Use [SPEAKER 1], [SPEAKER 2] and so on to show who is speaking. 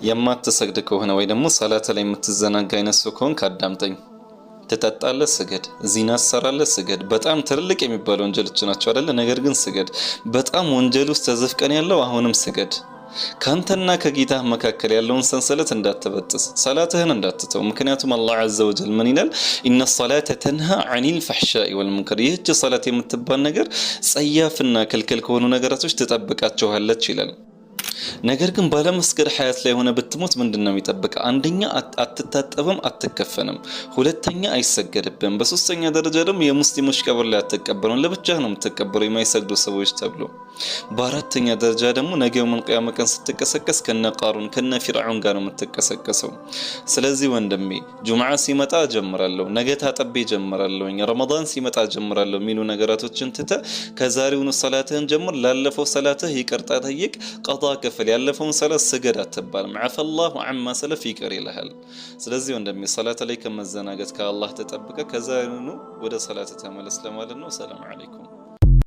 [SPEAKER 1] የማትሰግድ ከሆነ ወይ ደግሞ ሰላት ላይ የምትዘናጋ አይነት ሰው ከሆንክ አዳምጠኝ። ትጠጣለህ፣ ስገድ። ዚና ትሰራለህ፣ ስገድ። በጣም ትልልቅ የሚባሉ ወንጀሎች ናቸው አይደለ? ነገር ግን ስገድ። በጣም ወንጀል ውስጥ ተዘፍቀን ያለው አሁንም ስገድ። ካንተና ከጌታህ መካከል ያለውን ሰንሰለት እንዳትበጥስ፣ ሰላትህን እንዳትተው። ምክንያቱም አላህ ዐዘ ወጀል ምን ይላል? ኢነ ሰላተ ተንሃ ዐኒል ፈሕሻኢ ወልሙንከር፣ ይህች ሰላት የምትባል ነገር ጸያፍና ክልክል ከሆኑ ነገራቶች ትጠብቃችኋለች ይላል። ነገር ግን ባለመስገድ ሐያት ላይ ሆነ ብትሞት ምንድነው የሚጠብቅ? አንደኛ አትታጠብም፣ አትከፈንም። ሁለተኛ አይሰገድብም። በሶስተኛ ደረጃ ደግሞ የሙስሊሞች ቀብር ላይ አትቀበሩም፣ ለብቻህ ነው የምትቀበረው የማይሰግዱ ሰዎች ተብሎ። በአራተኛ ደረጃ ደግሞ ነገ የውመል ቂያማ ቀን ስትቀሰቀስ ከነ ቃሩን ከነ ፊርዓውን ጋር ነው የምትቀሰቀሰው። ስለዚህ ወንድሜ ጁምዓ ሲመጣ ጀምራለሁ፣ ነገ ታጠቤ ጀምራለሁ፣ ረመዳን ሲመጣ ጀምራለሁ የሚሉ ነገራቶችን ትተ ከዛሬውኑ ሰላትህን ጀምር። ላለፈው ሰላትህ ይቅርታ ጠይቅ፣ ቀዳ ከፈል። ያለፈውን ሰላት ስገድ አትባልም። ዐፈላሁ ዐማ ሰለፍ ይቅር ይልሃል። ስለዚህ ወንድሜ ሰላት ላይ ከመዘናገት ከአላህ ተጠብቀ ከዛሬውኑ ወደ ሰላት ተመለስ ለማለት ነው። ሰላም አለይኩም።